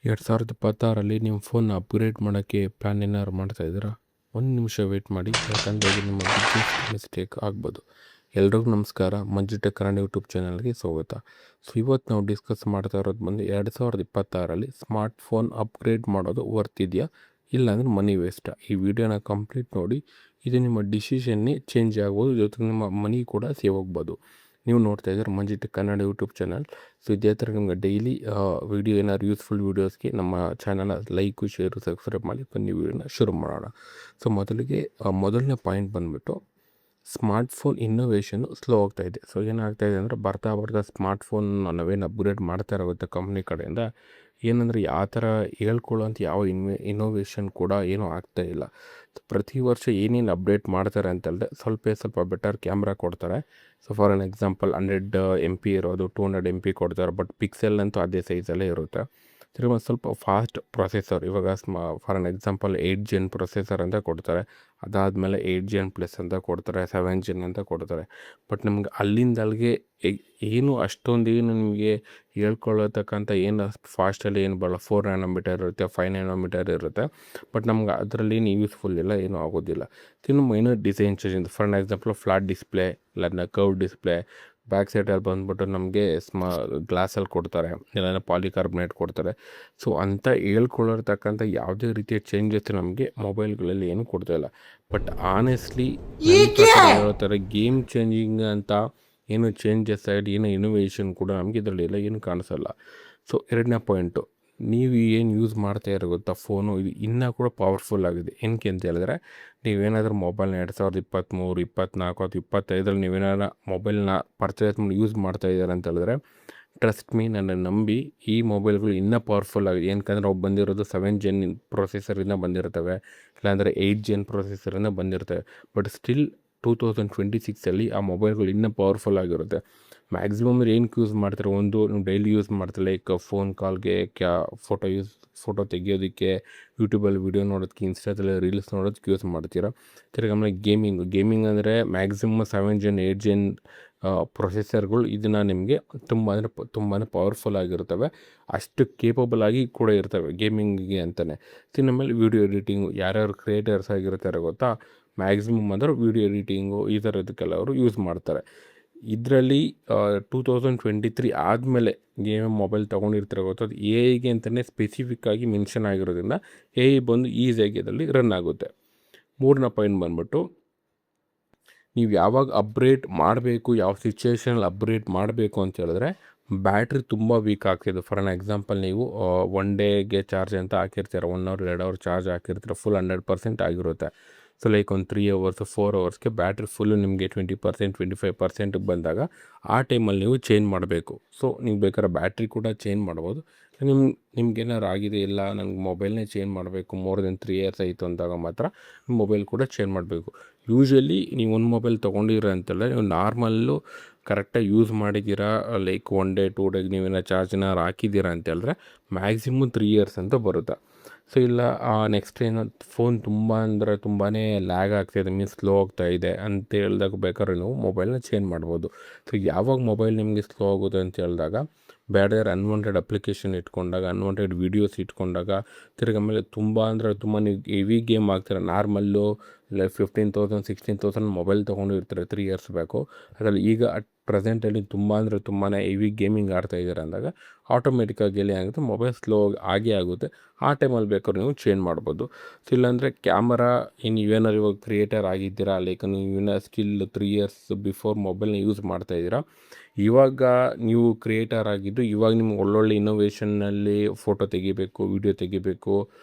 2026ರಲ್ಲಿ ನಿಮ್ಮ ಫೋನ್ನ ಅಪ್ಗ್ರೇಡ್ ಮಾಡೋಕ್ಕೆ ಪ್ಲ್ಯಾನ್ ಏನಾದ್ರು ಮಾಡ್ತಾಯಿದ್ದೀರಾ? ಒಂದು ನಿಮಿಷ ವೆಯ್ಟ್ ಮಾಡಿ, ಯಾಕಂದರೆ ಇದು ನಿಮ್ಮ ಬಿಗ್ಗೆಸ್ಟ್ ಮಿಸ್ಟೇಕ್ ಆಗ್ಬೋದು. ಎಲ್ರಿಗೂ ನಮಸ್ಕಾರ, ಮಂಜು ಟೆಕ್ ಕನ್ನಡ ಯೂಟ್ಯೂಬ್ ಚಾನಲ್ಗೆ ಸ್ವಾಗತ. ಸೊ ಇವತ್ತು ನಾವು ಡಿಸ್ಕಸ್ ಮಾಡ್ತಾ ಇರೋದು ಬಂದು 2026ರಲ್ಲಿ ಸ್ಮಾರ್ಟ್ ಫೋನ್ ಅಪ್ಗ್ರೇಡ್ ಮಾಡೋದು ವರ್ತ್ ಇದೆಯಾ, ಇಲ್ಲಾಂದರೆ ಮನಿ ವೇಸ್ಟಾ? ಈ ವಿಡಿಯೋನ ಕಂಪ್ಲೀಟ್ ನೋಡಿ. ಇದು ನಿಮ್ಮ ಡಿಸಿಷನ್ನೇ ಚೇಂಜ್ ಆಗ್ಬೋದು, ಜೊತೆಗೆ ನಿಮ್ಮ ಮನಿ ಕೂಡ ಸೇವ್ ಆಗ್ಬೋದು. ನೀವು ನೋಡ್ತಾ ಇದ್ದೀರ Manju tech Kannada YouTube channel. So ಇದೇ ಥರ ನಿಮ್ಗೆ ಡೈಲಿ ವಿಡಿಯೋ ಏನಾದ್ರು ಯೂಸ್ಫುಲ್ ವೀಡಿಯೋಸ್ಗೆ ನಮ್ಮ ಚಾನಲ್ ಲೈಕು, ಶೇರು, ಸಬ್ಸ್ಕ್ರೈಬ್ ಮಾಡಿ. ಬನ್ನಿ ವಿಡಿಯೋನ ಶುರು ಮಾಡೋಣ. ಸೊ ಮೊದಲನೇ ಪಾಯಿಂಟ್ ಬಂದುಬಿಟ್ಟು ಸ್ಮಾರ್ಟ್ಫೋನ್ ಇನ್ನೋವೇಷನ್ನು ಸ್ಲೋ ಆಗ್ತಾಯಿದೆ. ಸೊ ಏನಾಗ್ತಾಯಿದೆ ಅಂದರೆ ಬರ್ತಾ ಸ್ಮಾರ್ಟ್ಫೋನ್ ನಾವೇನು ಅಪ್ಗ್ರೇಡ್ ಮಾಡ್ತಾ ಇರುತ್ತೆ ಕಂಪ್ನಿ ಕಡೆಯಿಂದ, ಏನಂದರೆ ಯಾವ ಥರ ಹೇಳ್ಕೊಳ್ಳೋಂಥ ಯಾವ ಇನ್ನೋವೇಷನ್ ಕೂಡ ಏನೂ ಆಗ್ತಾಯಿಲ್ಲ. ಪ್ರತಿ ವರ್ಷ ಏನೇನು ಅಪ್ಡೇಟ್ ಮಾಡ್ತಾರೆ ಅಂತಂದರೆ ಸ್ವಲ್ಪ ಬೆಟರ್ ಕ್ಯಾಮ್ರಾ ಕೊಡ್ತಾರೆ. So for an example 100 MP ಇರೋದು 200 MP ಕೊಡ್ತಾರೆ, ಬಟ್ ಪಿಕ್ಸೆಲ್ ಅಂತೂ ಅದೇ ಸೈಜಲ್ಲೇ ಇರುತ್ತೆ. ತಿರುಗಿ ಸ್ವಲ್ಪ ಫಾಸ್ಟ್ ಪ್ರೊಸೆಸರ್, ಇವಾಗ for an example 8 Gen processor ಅಂತ ಕೊಡ್ತಾರೆ. ಅದಾದಮೇಲೆ 8 Gen ಪ್ಲಸ್ ಅಂತ ಕೊಡ್ತಾರೆ, 7 Gen ಅಂತ ಕೊಡ್ತಾರೆ. ಬಟ್ ನಮ್ಗೆ ಅಲ್ಲಿಂದ ಅಲ್ಲಿಗೆ ಏನು ಅಷ್ಟೊಂದೇನು ನಿಮಗೆ ಹೇಳ್ಕೊಳ್ಳತಕ್ಕಂಥ ಏನು ಫಾಸ್ಟಲ್ಲಿ ಏನು ಬರಲ್ಲ. 4 nm ಇರುತ್ತೆ, 5 nm ಇರುತ್ತೆ. ಬಟ್ ನಮ್ಗೆ ಅದರಲ್ಲಿ ಏನು ಯೂಸ್ಫುಲ್ ಇಲ್ಲ, ಏನೂ ಆಗೋದಿಲ್ಲ. ಇನ್ನು minor design change, for example flat display ಇಲ್ಲ ಕರ್ವ್ ಡಿಸ್ಪ್ಲೇ, ಬ್ಯಾಕ್ ಸೈಡಲ್ಲಿ ಬಂದುಬಿಟ್ಟು ನಮಗೆ ಗ್ಲಾಸಲ್ಲಿ ಕೊಡ್ತಾರೆ, ಇಲ್ಲ ಪಾಲಿಕಾರ್ಬನೇಟ್ ಕೊಡ್ತಾರೆ. ಸೊ ಅಂತ ಹೇಳ್ಕೊಳ್ಳಿರ್ತಕ್ಕಂಥ ಯಾವುದೇ ರೀತಿಯ ಚೇಂಜಸ್ ನಮಗೆ ಮೊಬೈಲ್ಗಳಲ್ಲಿ ಏನೂ ಕೊಡ್ತಾಯಿಲ್ಲ. ಬಟ್ ಆನೆಸ್ಟ್ಲಿ ಹೇಳೋ ಥರ ಗೇಮ್ ಚೇಂಜಿಂಗ್ ಅಂತ ಏನು ಚೇಂಜಸ್ ಆಗಿ ಏನು ಇನೋವೇಷನ್ ಕೂಡ ನಮಗೆ ಇದರಲ್ಲಿ ಎಲ್ಲ ಏನು ಕಾಣಿಸಲ್ಲ. ಸೊ ಎರಡನೇ ಪಾಯಿಂಟು, ನೀವು ಏನು ಯೂಸ್ ಮಾಡ್ತಾ ಇರೋ ಗೊತ್ತಾ ಫೋನು, ಇದು ಇನ್ನೂ ಕೂಡ ಪವರ್ಫುಲ್ ಆಗಿದೆ. ಏನಕ್ಕೆ ಅಂತ ಹೇಳಿದ್ರೆ, ನೀವೇನಾದರೂ ಮೊಬೈಲ್ನ 2023, 24 ಅಥವಾ 25ರಲ್ಲಿ ನೀವೇನಾದ್ರು ಮೊಬೈಲ್ನ ಪರ್ಚೇಸ್ ಮಾಡಿ ಯೂಸ್ ಮಾಡ್ತಾ ಇದ್ದಾರೆ ಅಂತ ಹೇಳಿದ್ರೆ, ಟ್ರಸ್ಟ್ ಮೀ, ನನ್ನ ನಂಬಿ, ಈ ಮೊಬೈಲ್ಗಳು ಇನ್ನೂ ಪವರ್ಫುಲ್ ಆಗಿದೆ. ಏನಕ್ಕಂದ್ರೆ ಅವು ಬಂದಿರೋದು 7 Gen ಪ್ರೊಸೆಸರಿಂದ ಬಂದಿರ್ತವೆ, ಇಲ್ಲಾಂದರೆ 8 Gen ಪ್ರೊಸೆಸರಿಂದ ಬಂದಿರ್ತವೆ. ಬಟ್ ಸ್ಟಿಲ್ 2026ಅಲ್ಲಿ ಆ ಮೊಬೈಲ್ಗಳು ಇನ್ನೂ ಪವರ್ಫುಲ್ ಆಗಿರುತ್ತೆ. ಮ್ಯಾಕ್ಸಿಮಮ್ ಏನಕ್ಕೆ ಯೂಸ್ ಮಾಡ್ತಾರೆ, ಒಂದು ನೀವು ಡೈಲಿ ಯೂಸ್ ಮಾಡ್ತಾರೆ, ಲೈಕ್ ಫೋನ್ ಕಾಲ್ಗೆ, ಫೋಟೋ ತೆಗಿಯೋದಕ್ಕೆ, ಯೂಟ್ಯೂಬಲ್ಲಿ ವೀಡಿಯೋ ನೋಡೋದಕ್ಕೆ, ಇನ್ಸ್ಟಾದಲ್ಲಿ ರೀಲ್ಸ್ ನೋಡೋದಕ್ಕೆ ಯೂಸ್ ಮಾಡ್ತೀರಾ. ತಿರ್ಗಿ ಆಮೇಲೆ ಗೇಮಿಂಗ್ ಅಂದರೆ ಮ್ಯಾಕ್ಸಿಮಮ್ 7 Gen 8 Gen ಪ್ರೊಸೆಸರ್ಗಳು ಇದನ್ನು ನಿಮಗೆ ತುಂಬಾ ಪವರ್ಫುಲ್ ಆಗಿರ್ತವೆ, ಅಷ್ಟು ಕೇಪಬಲ್ ಆಗಿ ಕೂಡ ಇರ್ತವೆ ಗೇಮಿಂಗಿಗೆ ಅಂತಲೇ. ಆಮೇಲೆ ವೀಡಿಯೋ ಎಡಿಟಿಂಗು, ಯಾರ್ಯಾರು ಕ್ರಿಯೇಟರ್ಸ್ ಆಗಿರ್ತಾರೆ ಗೊತ್ತಾ, ಮ್ಯಾಕ್ಸಿಮಮ್ ಅಂದರೆ ವೀಡಿಯೋ ಎಡಿಟಿಂಗು ಈ ಥರದಕ್ಕೆಲ್ಲ ಅವರು ಯೂಸ್ ಮಾಡ್ತಾರೆ. ಇದರಲ್ಲಿ 2023 ಆದಮೇಲೆ ಏನೇನು ಮೊಬೈಲ್ ತೊಗೊಂಡಿರ್ತಾರೆ ಗೊತ್ತಾ, ಅದು AI ಅಂತಲೇ ಸ್ಪೆಸಿಫಿಕ್ಕಾಗಿ ಮೆನ್ಷನ್ ಆಗಿರೋದ್ರಿಂದ AI ಬಂದು ಈಸಿಯಾಗಿ ಅದರಲ್ಲಿ ರನ್ ಆಗುತ್ತೆ. ಮೂರನೇ ಪಾಯಿಂಟ್ ಬಂದ್ಬಿಟ್ಟು, ನೀವು ಯಾವಾಗ ಅಪ್ಗ್ರೇಡ್ ಮಾಡಬೇಕು, ಯಾವ ಸಿಚುವೇಷನಲ್ಲಿ ಅಪ್ಗ್ರೇಡ್ ಮಾಡಬೇಕು ಅಂತ ಹೇಳಿದ್ರೆ, ಬ್ಯಾಟ್ರಿ ತುಂಬ ವೀಕ್ ಆಗ್ತಿದೆ. ಫಾರ್ ಎನ್ ಎಕ್ಸಾಂಪಲ್, ನೀವು 1 ಡೇಗೆ ಚಾರ್ಜ್ ಅಂತ ಹಾಕಿರ್ತೀರ, 1 hour 2 hour ಚಾರ್ಜ್ ಹಾಕಿರ್ತೀರ, ಫುಲ್ 100% ಆಗಿರುತ್ತೆ. ಸೊ ಲೈಕ್ ಒಂದು 3 hours 4 hours ಬ್ಯಾಟ್ರಿ ಫುಲ್ಲು ನಿಮಗೆ 20% 25% ಬಂದಾಗ ಆ ಟೈಮಲ್ಲಿ ನೀವು ಚೇಂಜ್ ಮಾಡಬೇಕು. ಸೊ ನೀವು ಬೇಕಾದ್ರೆ ಬ್ಯಾಟ್ರಿ ಕೂಡ ಚೇಂಜ್ ಮಾಡ್ಬೋದು. ನಿಮ್ಗೇನಾರು ಆಗಿದೆ, ಇಲ್ಲ ನನಗೆ ಮೊಬೈಲ್ನೇ ಚೇಂಜ್ ಮಾಡಬೇಕು, ಮೋರ್ ದೆನ್ 3 years ಆಯಿತು ಅಂದಾಗ ಮಾತ್ರ ಮೊಬೈಲ್ ಕೂಡ ಚೇಂಜ್ ಮಾಡಬೇಕು. ಯೂಶ್ವಲಿ ನೀವು ಒಂದು ಮೊಬೈಲ್ ತೊಗೊಂಡಿರ ಅಂತಲ್ಲ, ನೀವು ನಾರ್ಮಲ್ಲು ಕರೆಕ್ಟಾಗಿ ಯೂಸ್ ಮಾಡಿದ್ದೀರಾ, ಲೈಕ್ 1 day 2 days ನೀವೇನೋ ಚಾರ್ಜ್ನ ಹಾಕಿದ್ದೀರಾ ಅಂತ ಹೇಳಿದ್ರೆ ಮ್ಯಾಕ್ಸಿಮಮ್ 3 years ಅಂತ ಬರುತ್ತೆ. ಸೊ ಇಲ್ಲ ನೆಕ್ಸ್ಟ್ ಏನೋ ಫೋನ್ ತುಂಬಾ ಲ್ಯಾಗ್ ಆಗ್ತಾಯಿದೆ, ಮೀನ್ಸ್ ಸ್ಲೋ ಆಗ್ತಾಯಿದೆ ಅಂತ ಹೇಳಿದಾಗ ಬೇಕಾದ್ರೆ ನೀವು ಮೊಬೈಲ್ನ ಚೇಂಜ್ ಮಾಡ್ಬೋದು. ಸೊ ಯಾವಾಗ ಮೊಬೈಲ್ ನಿಮಗೆ ಸ್ಲೋ ಆಗೋದು ಅಂತ ಹೇಳಿದಾಗ, ಬೇರೆ ಅನ್ವಾಂಟೆಡ್ ಅಪ್ಲಿಕೇಶನ್ ಇಟ್ಕೊಂಡಾಗ, ಅನ್ವಾಂಟೆಡ್ ವೀಡಿಯೋಸ್ ಇಟ್ಕೊಂಡಾಗ, ತಿರ್ಗಿ ಆಮೇಲೆ ತುಂಬ ನೀವು ಹೆವಿ ಗೇಮ್ ಆಗ್ತೀರ. ನಾರ್ಮಲ್ಲು ಇಲ್ಲ 15,000 16,000 ಮೊಬೈಲ್ ತೊಗೊಂಡಿರ್ತಾರೆ 3 years ಬ್ಯಾಕು, ಅದರಲ್ಲಿ ಈಗ ಅಟ್ ಪ್ರೆಸೆಂಟಲ್ಲಿ ತುಂಬಾ ಹೆವಿ ಗೇಮಿಂಗ್ ಆಡ್ತಾ ಇದ್ದಾರೆ ಅಂದಾಗ ಆಟೋಮೆಟಿಕ್ಕಾಗಿ ಏನಾಗುತ್ತೆ, ಮೊಬೈಲ್ ಸ್ಲೋ ಆಗೇ ಆಗುತ್ತೆ. ಆ ಟೈಮಲ್ಲಿ ಬೇಕಾದ್ರೆ ನೀವು ಚೇಂಜ್ ಮಾಡ್ಬೋದು. ಸೊ ಇಲ್ಲಾಂದರೆ ಕ್ಯಾಮರಾ, ನೀವೇನಾದ್ರು ಇವಾಗ ಕ್ರಿಯೇಟರ್ ಆಗಿದ್ದೀರಾ, ಲೈಕ್ ನೀವೇನೋ ಸ್ಟಿಲ್ 3 years ಬಿಫೋರ್ ಮೊಬೈಲ್ನ ಯೂಸ್ ಮಾಡ್ತಾಯಿದ್ದೀರಾ, ಇವಾಗ ನೀವು ಕ್ರಿಯೇಟರ್ ಆಗಿದ್ದು, ಇವಾಗ ನಿಮ್ಗೆ ಒಳ್ಳೊಳ್ಳೆ ಇನ್ನೋವೇಷನ್ನಲ್ಲಿ ಫೋಟೋ ತೆಗಿಬೇಕು, ವೀಡಿಯೋ ತೆಗಿಬೇಕು,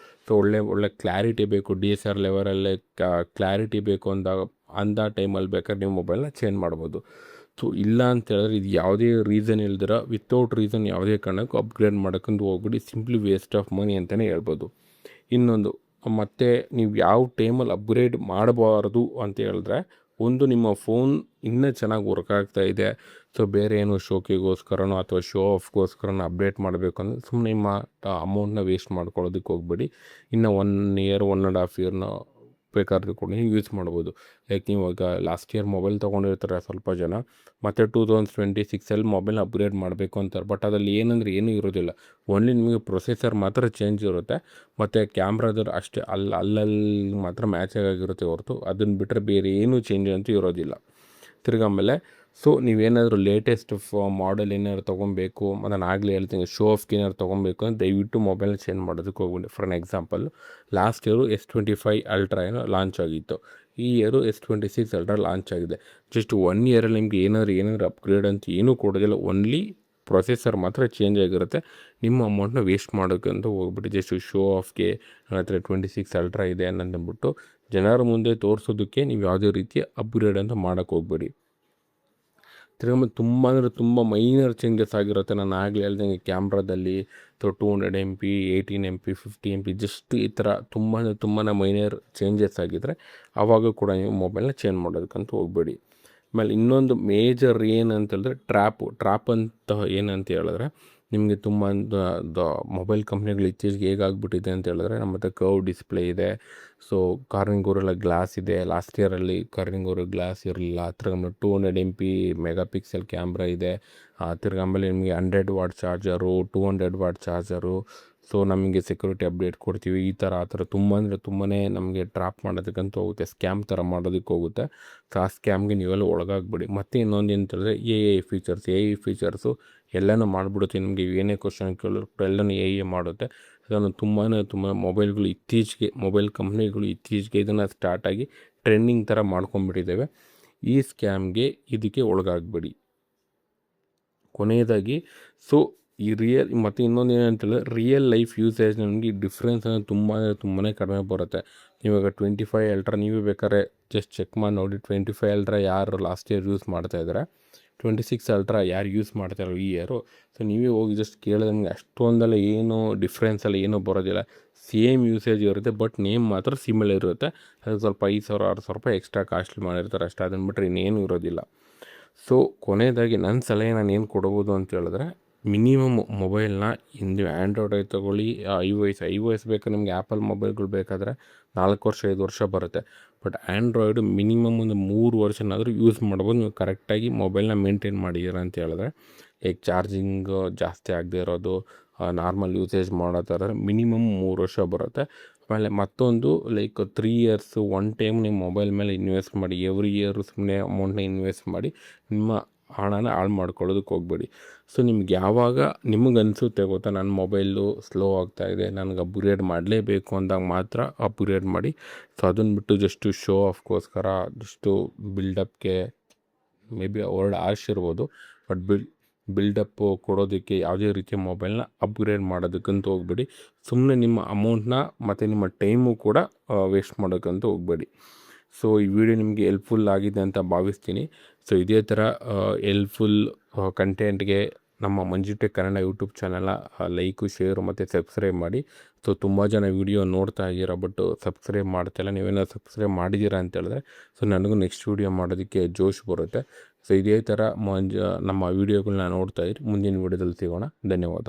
ಸೊ ಒಳ್ಳೆ ಕ್ಲಾರಿಟಿ ಬೇಕು, DSLR ಲೆವೆಲಲ್ಲೇ ಕ್ಲಾರಿಟಿ ಬೇಕು ಅಂದ ಟೈಮಲ್ಲಿ ಬೇಕಾದ್ರೆ ನೀವು ಮೊಬೈಲ್ನ ಚೇಂಜ್ ಮಾಡ್ಬೋದು. ಸೊ ಇಲ್ಲ ಅಂತ ಹೇಳಿದ್ರೆ, ಇದು ಯಾವುದೇ ರೀಸನ್ ಇಲ್ದಿರ, ವಿತೌಟ್ ರೀಸನ್ ಯಾವುದೇ ಕಾರಣಕ್ಕೂ ಅಪ್ಗ್ರೇಡ್ ಮಾಡೋಕ್ಕಂದು ಹೋಗ್ಬಿಡಿ, ಸಿಂಪ್ಲಿ ವೇಸ್ಟ್ ಆಫ್ ಮನಿ ಅಂತಲೇ ಹೇಳ್ಬೋದು. ಇನ್ನೊಂದು, ಮತ್ತು ನೀವು ಯಾವ ಟೈಮಲ್ಲಿ ಅಪ್ಗ್ರೇಡ್ ಮಾಡಬಾರ್ದು ಅಂತ ಹೇಳಿದ್ರೆ, ಒಂದು ನಿಮ್ಮ ಫೋನ್ ಇನ್ನೂ ಚೆನ್ನಾಗಿ ವರ್ಕ್ ಆಗ್ತಾಯಿದೆ, ಸೊ ಬೇರೆ ಏನು ಶೋಕಿಗೋಸ್ಕರನೋ ಅಥವಾ ಶೋ ಆಫ್ಗೋಸ್ಕರನೋ ಅಪ್ಡೇಟ್ ಮಾಡಬೇಕು ಅಂದರೆ ಸುಮ್ಮನೆ ನಿಮ್ಮ ಅಮೌಂಟ್ನ ವೇಸ್ಟ್ ಮಾಡ್ಕೊಳ್ಳೋದಕ್ಕೆ ಹೋಗ್ಬೇಡಿ. ಇನ್ನು 1 year 1.5 year ಬೇಕಾದ್ರೂ ಕೂಡ ನೀವು ಯೂಸ್ ಮಾಡ್ಬೋದು. ಲೈಕ್ ನೀವು ಇವಾಗ ಲಾಸ್ಟ್ ಇಯರ್ ಮೊಬೈಲ್ ತೊಗೊಂಡಿರ್ತಾರೆ ಸ್ವಲ್ಪ ಜನ, ಮತ್ತು 2026 ಮೊಬೈಲ್ನ ಅಪ್ಗ್ರೇಡ್ ಮಾಡಬೇಕು ಅಂತಾರೆ. ಬಟ್ ಅದ್ರಲ್ಲಿ ಏನಂದರೆ ಏನೂ ಇರೋದಿಲ್ಲ. ಓನ್ಲಿ ನಿಮಗೆ ಪ್ರೊಸೆಸರ್ ಮಾತ್ರ ಚೇಂಜ್ ಇರುತ್ತೆ, ಮತ್ತು ಕ್ಯಾಮ್ರಾದಲ್ಲಿ ಅಷ್ಟೇ ಅಲ್ಲಲ್ಲಿ ಮಾತ್ರ ಮ್ಯಾಚ್ ಆಗಿರುತ್ತೆ ಹೊರತು ಅದನ್ನು ಬಿಟ್ಟರೆ ಬೇರೆ ಏನೂ ಚೇಂಜ್ ಅಂತೂ ಇರೋದಿಲ್ಲ. ತಿರ್ಗಾಮೇಲೆ ಸೊ ನೀವೇನಾದರೂ ಲೇಟೆಸ್ಟ್ ಮಾಡೆಲ್ ಏನಾದ್ರು ತೊಗೊಬೇಕು, ನಾನು ಆಗಲೇ ಹೇಳ್ತೀನಿ, ಶೋ ಆಫ್ಗೆ ಏನಾದ್ರು ತೊಗೊಬೇಕು ಅಂದರೆ ದಯವಿಟ್ಟು ಮೊಬೈಲ್ನ ಚೇಂಜ್ ಮಾಡೋದಕ್ಕೆ ಹೋಗ್ಬಿಡಿ. For an example, last year S25 ultra ಏನೋ ಲಾಂಚ್ ಆಗಿತ್ತು, ಈ ಇಯರು S26 ಅಲ್ಟ್ರಾ ಲಾಂಚ್ ಆಗಿದೆ. ಜಸ್ಟ್ 1 ಇಯರಲ್ಲಿ ನಿಮಗೆ ಏನಾದರೂ ಅಪ್ಗ್ರೇಡ್ ಅಂತ ಏನೂ ಕೊಡೋದಿಲ್ಲ, ಓನ್ಲಿ ಪ್ರೊಸೆಸರ್ ಮಾತ್ರ ಚೇಂಜ್ ಆಗಿರುತ್ತೆ. ನಿಮ್ಮ ಅಮೌಂಟ್ನ ವೇಸ್ಟ್ ಮಾಡೋಕ್ಕಂತ ಹೋಗ್ಬಿಟ್ಟು ಜಸ್ಟ್ ಶೋ ಆಫ್ಗೆ ನನ್ನ ಹತ್ರ 26 ಅಲ್ಟ್ರಾ ಇದೆ ಅನ್ನಂದ್ಬಿಟ್ಟು ಜನರ ಮುಂದೆ ತೋರಿಸೋದಕ್ಕೆ ನೀವು ಯಾವುದೇ ರೀತಿಯ ಅಪ್ಗ್ರೇಡ್ ಅಂತ ಮಾಡೋಕ್ಕೆ ಹೋಗ್ಬೇಡಿ. ತಿರ್ಗಿ ತುಂಬ ಅಂದರೆ ತುಂಬ ಮೈನರ್ ಚೇಂಜಸ್ ಆಗಿರುತ್ತೆ. ನಾನು ಆಗಲೇ ಹೇಳ್ದಂಗೆ ಕ್ಯಾಮ್ರಾದಲ್ಲಿ 200 MP, 18 MP, 50 MP ಜಸ್ಟ್ ಈ ಥರ ತುಂಬ ಅಂದರೆ ತುಂಬಾ ಮೈನರ್ ಚೇಂಜಸ್ ಆಗಿದ್ದರೆ ಆವಾಗ ಕೂಡ ನೀವು ಮೊಬೈಲ್ನ ಚೇಂಜ್ ಮಾಡೋದಕ್ಕಂತ ಹೋಗಬೇಡಿ. ಆಮೇಲೆ ಇನ್ನೊಂದು ಮೇಜರ್ ಏನಂತ ಹೇಳಿದ್ರೆ ಟ್ರ್ಯಾಪ್ ಅಂತ ಏನಂತ ಹೇಳಿದ್ರೆ, ನಿಮಗೆ ತುಂಬ ಮೊಬೈಲ್ ಕಂಪ್ನಿಗಳು ಇತ್ತೀಚೆಗೆ ಹೇಗಾಗ್ಬಿಟ್ಟಿದೆ ಅಂತ ಹೇಳಿದ್ರೆ, ನಮ್ಮ ಹತ್ರ ಕರ್ವ್ ಡಿಸ್ಪ್ಲೇ ಇದೆ, ಸೊ ಕಾರ್ನಿಂಗ್ ಗೋರಿಲ್ಲಾ ಗ್ಲಾಸ್ ಇದೆ. ಲಾಸ್ಟ್ ಇಯರಲ್ಲಿ ಕಾರ್ನಿಂಗ್ ಗೋರಿಲ್ಲಾ ಗ್ಲಾಸ್ ಇರಲಿಲ್ಲ. ತಿರ್ಗಿ 200 MP ಮೆಗಾ ಪಿಕ್ಸೆಲ್ ಕ್ಯಾಮ್ರಾ ಇದೆ. ತಿರ್ಗಿ ಆಮೇಲೆ ನಿಮಗೆ 100 what charger, 200 what charger, so ನಮಗೆ ಸೆಕ್ಯೂರಿಟಿ ಅಪ್ಡೇಟ್ ಕೊಡ್ತೀವಿ. ಈ ಥರ ಆ ಥರ ತುಂಬ ಅಂದರೆ ತುಂಬಾ ನಮಗೆ ಟ್ರ್ಯಾಪ್ ಮಾಡೋದಕ್ಕಂತೂ ಹೋಗುತ್ತೆ, ಸ್ಕ್ಯಾಮ್ ಥರ ಮಾಡೋದಕ್ಕೆ ಹೋಗುತ್ತೆ. ಸೊ ಆ ಸ್ಕ್ಯಾಮ್ಗೆ ನೀವೆಲ್ಲ ಒಳಗಾಗ್ಬಿಡಿ. ಮತ್ತು ಇನ್ನೊಂದು ಏನಂತಂದರೆ AI ಫೀಚರ್ಸು ಎಲ್ಲನೂ ಮಾಡಿಬಿಡುತ್ತೆ. ನಿಮಗೆ ಏನೇ ಕ್ವಶನ್ ಕೇಳಿದ್ರು ಕೂಡ ಎಲ್ಲನೂ AI ಮಾಡುತ್ತೆ. ಅದನ್ನು ತುಂಬ ಮೊಬೈಲ್ ಕಂಪ್ನಿಗಳು ಇತ್ತೀಚೆಗೆ ಇದನ್ನು ಸ್ಟಾರ್ಟ್ ಆಗಿ ಟ್ರೆಂಡಿಂಗ್ ಥರ ಮಾಡ್ಕೊಂಡ್ಬಿಟ್ಟಿದ್ದೇವೆ. ಈ ಸ್ಕ್ಯಾಮ್ಗೆ ಇದಕ್ಕೆ ಒಳಗಾಗಬೇಡಿ. ಕೊನೆಯದಾಗಿ ಸೊ ಈ ಮತ್ತು ಇನ್ನೊಂದು ಏನಂತೇಳಿದ್ರೆ, ರಿಯಲ್ ಲೈಫ್ ಯೂಸೇಜ್ ನನಗೆ ಡಿಫ್ರೆನ್ಸ್ ಅಂದರೆ ತುಂಬಾ ಕಡಿಮೆ ಬರುತ್ತೆ. ಇವಾಗ 25 ಅಲ್ಟ್ರಾ ನೀವೇ ಬೇಕಾದ್ರೆ ಜಸ್ಟ್ ಚೆಕ್ ಮಾಡಿ ನೋಡಿ. 25 ಅಲ್ಟ್ರಾ ಯಾರು ಲಾಸ್ಟ್ ಇಯರ್ ಯೂಸ್ ಮಾಡ್ತಾಯಿದ್ದಾರೆ, 26 ಅಲ್ಟ್ರಾ ಯಾರು ಯೂಸ್ ಮಾಡ್ತಾರೋ ಈ ಇಯರು, ಸೊ ನೀವೇ ಹೋಗಿ ಜಸ್ಟ್ ಕೇಳಿದ್ರೆ ನಿಮಗೆ ಅಷ್ಟೊಂದೆಲ್ಲ ಏನೂ ಡಿಫ್ರೆನ್ಸೆಲ್ಲ ಏನೂ ಬರೋದಿಲ್ಲ. ಸೇಮ್ ಯೂಸೇಜ್ ಇರುತ್ತೆ, ಬಟ್ ನೇಮ್ ಮಾತ್ರ ಸಿಮಿಲರ್ ಇರುತ್ತೆ. ಅದು ಸ್ವಲ್ಪ 5,000-6,000 ಎಕ್ಸ್ಟ್ರಾ ಕಾಸ್ಟ್ಲಿ ಮಾಡಿರ್ತಾರೆ ಅಷ್ಟೇ, ಅದನ್ನು ಬಿಟ್ಟರೆ ಇನ್ನೇನು ಇರೋದಿಲ್ಲ. ಸೊ ಕೊನೆಯದಾಗಿ ನನ್ನ ಸಲಹೆ ನಾನು ಏನು ಕೊಡ್ಬೋದು ಅಂತ ಹೇಳಿದ್ರೆ, ಮಿನಿಮಮ್ ಮೊಬೈಲ್ನ ಇಂದು ಆ್ಯಂಡ್ರಾಯ್ಡ್ ತೊಗೊಳ್ಳಿ, iOS ಬೇಕಾದ್ರೆ ನಿಮಗೆ ಆ್ಯಪಲ್ ಮೊಬೈಲ್ಗಳು ಬೇಕಾದರೆ 4 ವರ್ಷ 5 ವರ್ಷ ಬರುತ್ತೆ. ಬಟ್ ಆ್ಯಂಡ್ರಾಯ್ಡು ಮಿನಿಮಮ್ ಒಂದು 3 ವರ್ಷನಾದರೂ ಯೂಸ್ ಮಾಡ್ಬೋದು, ನೀವು ಕರೆಕ್ಟಾಗಿ ಮೊಬೈಲ್ನ ಮೇಂಟೈನ್ ಮಾಡಿದ್ದೀರ ಅಂತ ಹೇಳಿದ್ರೆ. ಲೈಕ್ ಚಾರ್ಜಿಂಗ್ ಜಾಸ್ತಿ ಆಗದೆ ಇರೋದು, ನಾರ್ಮಲ್ ಯೂಸೇಜ್ ಮಾಡೋ ಥರ ಮಿನಿಮಮ್ 3 ವರ್ಷ ಬರುತ್ತೆ. ಆಮೇಲೆ ಮತ್ತೊಂದು ಲೈಕ್ 3 ಇಯರ್ಸು ಒನ್ ಟೈಮ್ ನೀವು ಮೊಬೈಲ್ ಮೇಲೆ ಇನ್ವೆಸ್ಟ್ ಮಾಡಿ, ಎವ್ರಿ ಇಯರು ಸುಮ್ಮನೆ ಅಮೌಂಟ್ನ ಇನ್ವೆಸ್ಟ್ ಮಾಡಿ ನಿಮ್ಮ ಹಣನ ಹಾಳು ಮಾಡ್ಕೊಳ್ಳೋದಕ್ಕೆ ಹೋಗಬೇಡಿ. ಸೊ ನಿಮ್ಗೆ ಯಾವಾಗ ನಿಮಗೆ ಅನಿಸುತ್ತೆ ಗೊತ್ತಾ, ನನ್ನ ಮೊಬೈಲು ಸ್ಲೋ ಆಗ್ತಾಯಿದೆ, ನನಗೆ ಅಪ್ಗ್ರೇಡ್ ಮಾಡಲೇಬೇಕು ಅಂದಾಗ ಮಾತ್ರ ಅಪ್ಗ್ರೇಡ್ ಮಾಡಿ. ಸೊ ಅದನ್ನು ಬಿಟ್ಟು ಜಸ್ಟು ಶೋ ಆಫ್ಗೋಸ್ಕರ, ಜಸ್ಟು ಬಿಲ್ಡಪ್ಗೆ ಮೇ ಬಿ ವರ್ಡ್ ಆಶ್ ಇರ್ಬೋದು, ಬಟ್ ಬಿಲ್ಡಪ್ಪು ಕೊಡೋದಕ್ಕೆ ಯಾವುದೇ ರೀತಿಯ ಮೊಬೈಲ್ನ ಅಪ್ಗ್ರೇಡ್ ಮಾಡೋದಕ್ಕಂತೂ ಹೋಗಬೇಡಿ. ಸುಮ್ಮನೆ ನಿಮ್ಮ ಅಮೌಂಟ್ನ ಮತ್ತು ನಿಮ್ಮ ಟೈಮು ಕೂಡ ವೇಸ್ಟ್ ಮಾಡೋಕ್ಕಂತೂ ಹೋಗಬೇಡಿ. ಸೊ ಈ ವಿಡಿಯೋ ನಿಮಗೆ ಹೆಲ್ಪ್ಫುಲ್ ಆಗಿದೆ ಅಂತ ಭಾವಿಸ್ತೀನಿ. ಸೊ ಇದೇ ಥರ ಹೆಲ್ಪ್ಫುಲ್ ಕಂಟೆಂಟ್ಗೆ ನಮ್ಮ ಮಂಜು ಟೆಕ್ ಕನ್ನಡ ಯೂಟ್ಯೂಬ್ ಚಾನಲ್ನ ಲೈಕು, ಶೇರು ಮತ್ತು ಸಬ್ಸ್ಕ್ರೈಬ್ ಮಾಡಿ. ಸೊ ತುಂಬ ಜನ ವೀಡಿಯೋ ನೋಡ್ತಾ ಇದ್ದೀರಾ, ಬಟ್ ಸಬ್ಸ್ಕ್ರೈಬ್ ಮಾಡ್ತಾಯಿಲ್ಲ. ನೀವೇನಾದ್ರು ಸಬ್ಸ್ಕ್ರೈಬ್ ಮಾಡಿದ್ದೀರಾ ಅಂತ ಹೇಳಿದ್ರೆ ಸೊ ನನಗೂ ನೆಕ್ಸ್ಟ್ ವೀಡಿಯೋ ಮಾಡೋದಕ್ಕೆ ಜೋಶ್ ಬರುತ್ತೆ. ಸೊ ಇದೇ ಥರ ನಮ್ಮ ವೀಡಿಯೋಗಳನ್ನ ನೋಡ್ತಾ ಇರಿ. ಮುಂದಿನ ವೀಡಿಯೋದಲ್ಲಿ ಸಿಗೋಣ. ಧನ್ಯವಾದ.